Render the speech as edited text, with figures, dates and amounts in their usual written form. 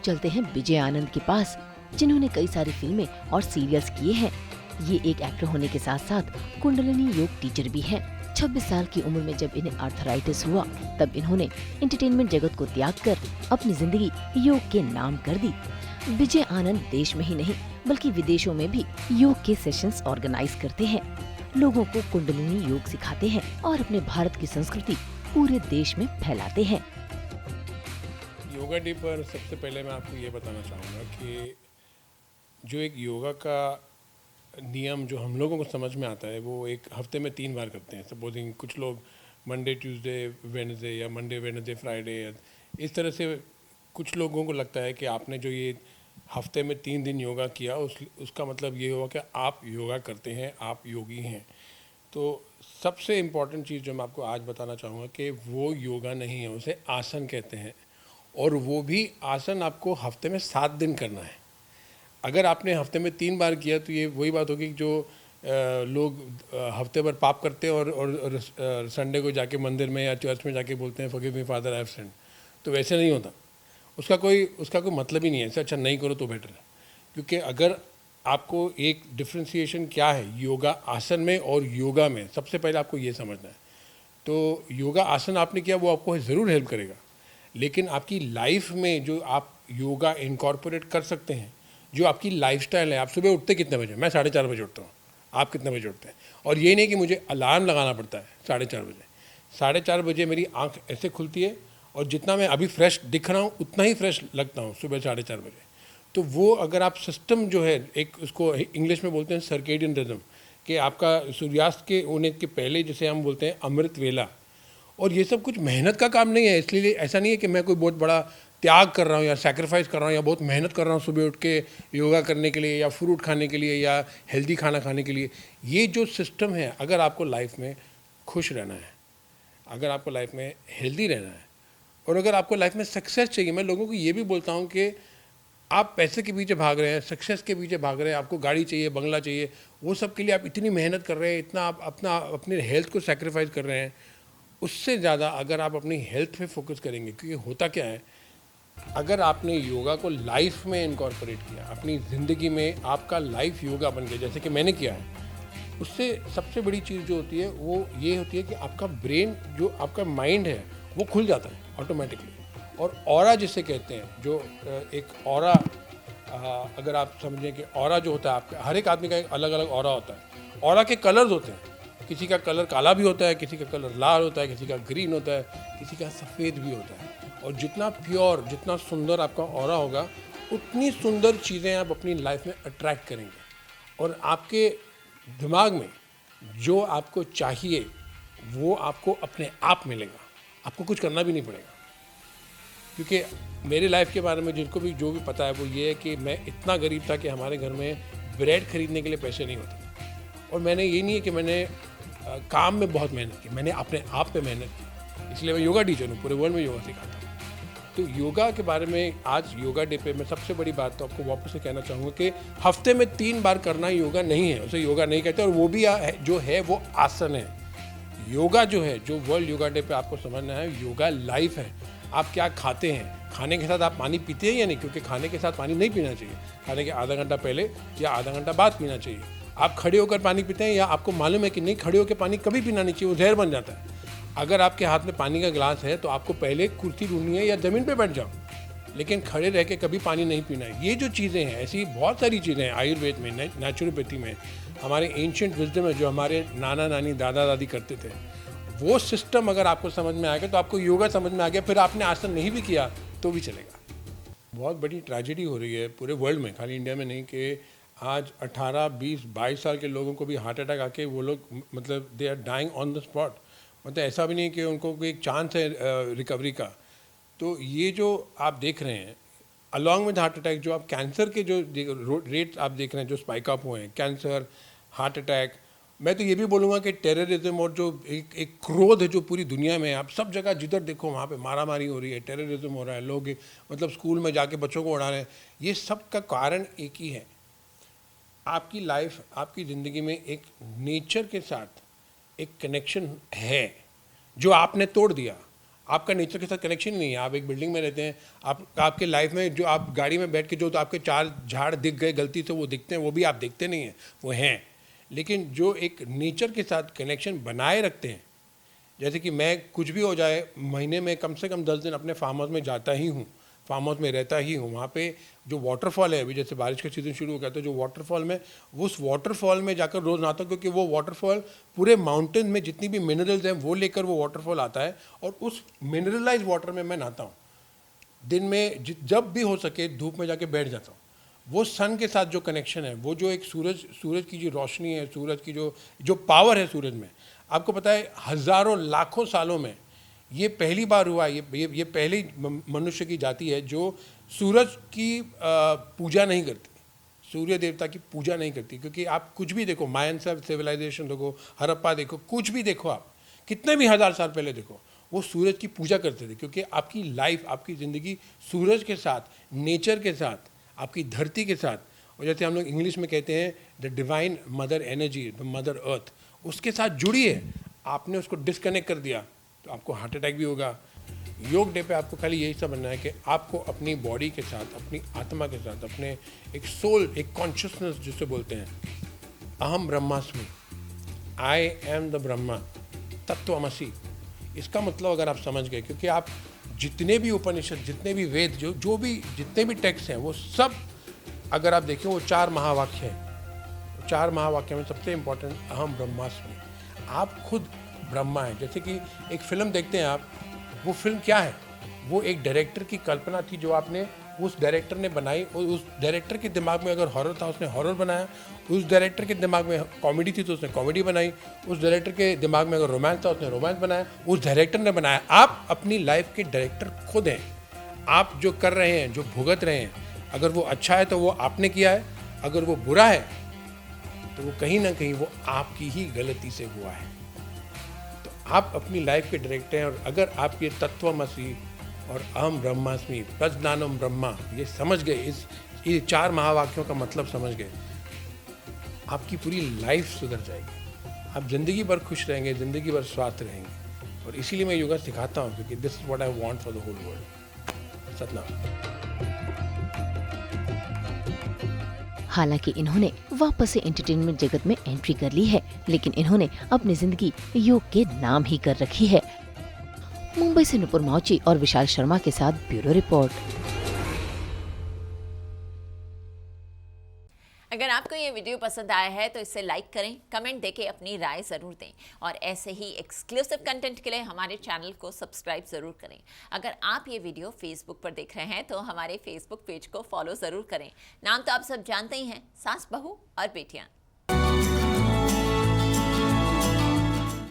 चलते हैं विजय आनंद के पास, जिन्होंने कई सारी फिल्में और सीरियल्स किए हैं। ये एक एक्टर होने के साथ साथ कुंडलिनी योग टीचर भी हैं। 26 साल की उम्र में जब इन्हें आर्थराइटिस हुआ, तब इन्होंने एंटरटेनमेंट जगत को त्याग कर अपनी जिंदगी योग के नाम कर दी। विजय आनंद देश में ही नहीं बल्कि विदेशों में भी योग के सेशंस ऑर्गेनाइज करते हैं, लोगों को कुंडलिनी योग सिखाते हैं और अपने भारत की संस्कृति पूरे देश में फैलाते हैं। योगा डे पर सबसे पहले मैं आपको ये बताना चाहूँगा कि जो एक योगा का नियम जो हम लोगों को समझ में आता है वो एक हफ्ते में 3 बार करते हैं। सपोजिंग कुछ लोग मंडे ट्यूसडे वेडनेसडे या मंडे वेडनेसडे फ्राइडे, इस तरह से कुछ लोगों को लगता है कि आपने जो ये हफ्ते में 3 दिन योगा किया उसका मतलब ये हुआ कि आप योगा करते हैं, आप योगी हैं। तो सबसे इम्पॉर्टेंट चीज़ जो मैं आपको आज बताना चाहूँगा कि वो योगा नहीं है, उसे आसन कहते हैं। और वो भी आसन आपको हफ्ते में 7 दिन करना है। अगर आपने हफ्ते में 3 बार किया तो ये वही बात होगी जो लोग हफ्ते भर पाप करते हैं और संडे को जाके मंदिर में या चर्च में जाके बोलते हैं forgive me father I have sinned. तो वैसे नहीं होता, उसका कोई मतलब ही नहीं है। इससे अच्छा नहीं करो तो बेटर है। क्योंकि अगर आपको एक डिफ्रेंसिएशन क्या है योगा आसन में और योगा में, सबसे पहले आपको ये समझना है। तो योगा आसन आपने किया वो आपको ज़रूर हेल्प करेगा, लेकिन आपकी लाइफ में जो आप योगा इनकॉर्पोरेट कर सकते हैं, जो आपकी लाइफस्टाइल है। आप सुबह उठते कितने बजे? मैं 4:30 बजे उठता हूँ। आप कितने बजे उठते हैं? और ये नहीं कि मुझे अलार्म लगाना पड़ता है 4:30 बजे। 4:30 बजे मेरी आंख ऐसे खुलती है और जितना मैं अभी फ्रेश दिख रहा हूँ उतना ही फ्रेश लगता हूँ सुबह 4:30 बजे। तो वो अगर आप सिस्टम जो है एक, उसको इंग्लिश में बोलते हैं सर्केडियन रिदम, कि आपका सूर्यास्त के होने के पहले जिसे हम बोलते हैं अमृत वेला। और ये सब कुछ मेहनत का काम नहीं है, इसलिए ऐसा नहीं है कि मैं कोई बहुत बड़ा त्याग कर रहा हूँ या सैक्रिफाइस कर रहा हूँ या बहुत मेहनत कर रहा हूँ सुबह उठ के योगा करने के लिए या फ्रूट खाने के लिए या हेल्दी खाना खाने के लिए। ये जो सिस्टम है, अगर आपको लाइफ में खुश रहना है, अगर आपको लाइफ में हेल्दी रहना है और अगर आपको लाइफ में सक्सेस चाहिए, मैं लोगों को ये भी बोलता हूँ कि आप पैसे के पीछे भाग रहे हैं, सक्सेस के पीछे भाग रहे हैं, आपको गाड़ी चाहिए, बंगला चाहिए, वो सब के लिए आप इतनी मेहनत कर रहे हैं, इतना आप अपने हेल्थ को सैक्रिफाइस कर रहे हैं। उससे ज़्यादा अगर आप अपनी हेल्थ पे फोकस करेंगे, क्योंकि होता क्या है, अगर आपने योगा को लाइफ में इनकॉर्पोरेट किया, अपनी ज़िंदगी में आपका लाइफ योगा बन गया जैसे कि मैंने किया है, उससे सबसे बड़ी चीज़ जो होती है वो ये होती है कि आपका ब्रेन, जो आपका माइंड है, वो खुल जाता है ऑटोमेटिकली। और ऑरा जिसे कहते हैं, जो एक ऑरा, अगर आप समझें कि ऑरा जो होता है, आपका हर एक आदमी का एक अलग अलग ऑरा होता है। ऑरा के कलर्स होते हैं, किसी का कलर काला भी होता है, किसी का कलर लाल होता है, किसी का ग्रीन होता है, किसी का सफ़ेद भी होता है। और जितना प्योर, जितना सुंदर आपका ऑरा होगा, उतनी सुंदर चीज़ें आप अपनी लाइफ में अट्रैक्ट करेंगे। और आपके दिमाग में जो आपको चाहिए वो आपको अपने आप मिलेगा, आपको कुछ करना भी नहीं पड़ेगा। क्योंकि मेरे लाइफ के बारे में जिनको भी जो भी पता है वो ये है कि मैं इतना गरीब था कि हमारे घर में ब्रेड खरीदने के लिए पैसे नहीं होते। और मैंने ये नहीं है कि मैंने काम में बहुत मेहनत की, मैंने अपने आप पे मेहनत की, इसलिए मैं योगा टीचर हूँ, पूरे वर्ल्ड में योगा सिखाता हूँ। तो योगा के बारे में आज योगा डे पे मैं सबसे बड़ी बात तो आपको वापस से कहना चाहूँगा कि हफ्ते में 3 बार करना योगा नहीं है, उसे योगा नहीं कहते। और वो भी जो है वो आसन है। योगा जो है, जो वर्ल्ड योगा डे पे आपको समझना है, योगा लाइफ है। आप क्या खाते हैं, खाने के साथ आप पानी पीते हैं या नहीं, क्योंकि खाने के साथ पानी नहीं पीना चाहिए, खाने के आधा घंटा पहले या आधा घंटा बाद पीना चाहिए। आप खड़े होकर पानी पीते हैं या आपको मालूम है कि नहीं, खड़े होकर पानी कभी पीना नहीं चाहिए, वो जहर बन जाता है। अगर आपके हाथ में पानी का गिलास है तो आपको पहले कुर्सी ढूंढनी है या ज़मीन पे बैठ जाओ, लेकिन खड़े रह के कभी पानी नहीं पीना है। ये जो चीज़ें हैं, ऐसी बहुत सारी चीज़ें हैं आयुर्वेद में, नेचुरोपैथी में, हमारे एंशिएंट विजडम में, जो हमारे नाना नानी दादा दादी करते थे, वो सिस्टम अगर आपको समझ में आ गया तो आपको योगा समझ में आ गया। फिर आपने आसन नहीं भी किया तो भी चलेगा। बहुत बड़ी ट्रेजेडी हो रही है पूरे वर्ल्ड में, खाली इंडिया में नहीं, कि आज 18, 20, 22 साल के लोगों को भी हार्ट अटैक आके वो लोग मतलब they are dying on the spot. मतलब ऐसा भी नहीं कि उनको कोई एक चांस है रिकवरी का। तो ये जो आप देख रहे हैं अलॉन्ग विद हार्ट अटैक, जो आप कैंसर के जो रेट आप देख रहे हैं, जो स्पाइक अप हुए हैं, कैंसर, हार्ट अटैक, मैं तो ये भी बोलूँगा कि टेररिज्म और जो एक क्रोध है जो पूरी दुनिया में है, आप सब जगह जिधर देखो वहाँ पे मारामारी हो रही है, टेररिज्म हो रहा है, लोग मतलब स्कूल में जाके बच्चों को उड़ा रहे हैं। ये सब का कारण एक ही है, आपकी लाइफ, आपकी ज़िंदगी में एक नेचर के साथ एक कनेक्शन है जो आपने तोड़ दिया। आपका नेचर के साथ कनेक्शन ही नहीं है। आप एक बिल्डिंग में रहते हैं, आपके लाइफ में जो आप गाड़ी में बैठ के जो तो आपके 4 झाड़ दिख गए गलती से वो दिखते हैं, वो भी आप देखते नहीं हैं, वो हैं। लेकिन जो एक नेचर के साथ कनेक्शन बनाए रखते हैं, जैसे कि मैं कुछ भी हो जाए महीने में कम से कम 10 दिन अपने फार्म हाउस में जाता ही हूँ, फार्म हाउस में रहता ही हूँ। वहाँ पे जो वाटरफॉल है, अभी जैसे बारिश का सीज़न शुरू हो गया तो जो वाटरफॉल में, उस वाटरफॉल में जाकर रोज़ नहाता हूँ, क्योंकि वो वाटरफॉल पूरे माउंटेन में जितनी भी मिनरल्स हैं वो लेकर वो वाटरफॉल आता है, और उस मिनरलाइज वाटर में मैं नहाता हूँ। दिन में जब भी हो सके धूप में जाके बैठ जाता हूँ। वो सन के साथ जो कनेक्शन है, वो जो एक सूरज की जो रोशनी है, सूरज की जो पावर है सूरज में, आपको पता है हज़ारों लाखों सालों में ये पहली बार हुआ, ये पहली मनुष्य की जाति है जो सूरज की पूजा नहीं करती, सूर्य देवता की पूजा नहीं करती। क्योंकि आप कुछ भी देखो, मायन सिविलाइजेशन देखो, हड़प्पा देखो, कुछ भी देखो, आप कितने भी 1000 साल पहले देखो, वो सूरज की पूजा करते थे। क्योंकि आपकी लाइफ, आपकी ज़िंदगी सूरज के साथ, नेचर के साथ, आपकी धरती के साथ, और जैसे हम लोग इंग्लिश में कहते हैं the divine mother energy, the mother earth, उसके साथ जुड़ी है। आपने उसको डिस्कनेक्ट कर दिया तो आपको हार्ट अटैक भी होगा। योग डे पे आपको खाली यही सब बनना है कि आपको अपनी बॉडी के साथ, अपनी आत्मा के साथ, अपने एक सोल, एक कॉन्शियसनेस जिसे बोलते हैं, अहम ब्रह्मास्मि, आई एम द ब्रह्मा, तत्वमसि, इसका मतलब अगर आप समझ गए, क्योंकि आप जितने भी उपनिषद, जितने भी वेद, जितने भी टेक्स्ट हैं, वो सब अगर आप देखें वो 4 महावाक्य हैं। 4 महावाक्य में सबसे इम्पोर्टेंट अहम ब्रह्मास्मि, आप खुद ब्रह्मा है। जैसे कि एक फिल्म देखते हैं आप, वो फिल्म क्या है, वो एक डायरेक्टर की कल्पना थी जो आपने, उस डायरेक्टर ने बनाई, और उस डायरेक्टर के दिमाग में अगर हॉरर था उसने हॉरर बनाया, उस डायरेक्टर के दिमाग में कॉमेडी थी तो उसने कॉमेडी बनाई, उस डायरेक्टर के दिमाग में अगर रोमांस था उसने रोमांस बनाया, उस डायरेक्टर ने बनाया। आप अपनी लाइफ के डायरेक्टर खुद हैं। आप जो कर रहे हैं, जो भुगत रहे हैं, अगर वो अच्छा है तो वो आपने किया है, अगर वो बुरा है तो वो कहीं ना कहीं वो आपकी ही गलती से हुआ है। तो आप अपनी लाइफ के डायरेक्टर हैं, और अगर आप ये तत्वमसि और अहम ब्रह्मास्मि, प्रज्ञानम ब्रह्मा, ये समझ गए, ये 4 महावाक्यों का मतलब समझ गए, आपकी पूरी लाइफ सुधर जाएगी। आप ज़िंदगी भर खुश रहेंगे, ज़िंदगी भर स्वास्थ्य रहेंगे। और इसीलिए मैं योगा सिखाता हूँ, क्योंकि this is what I want for the whole world. Satnam. हालांकि इन्होंने वापस से एंटरटेनमेंट जगत में एंट्री कर ली है, लेकिन इन्होंने अपनी जिंदगी योग के नाम ही कर रखी है। मुंबई से नुपुर मौची और विशाल शर्मा के साथ ब्यूरो रिपोर्ट। अगर आपको ये वीडियो पसंद आया है तो इसे लाइक करें, कमेंट देके अपनी राय ज़रूर दें, और ऐसे ही एक्सक्लूसिव कंटेंट के लिए हमारे चैनल को सब्सक्राइब ज़रूर करें। अगर आप ये वीडियो फेसबुक पर देख रहे हैं तो हमारे फेसबुक पेज को फॉलो ज़रूर करें। नाम तो आप सब जानते ही हैं, सास, बहू और बेटियाँ।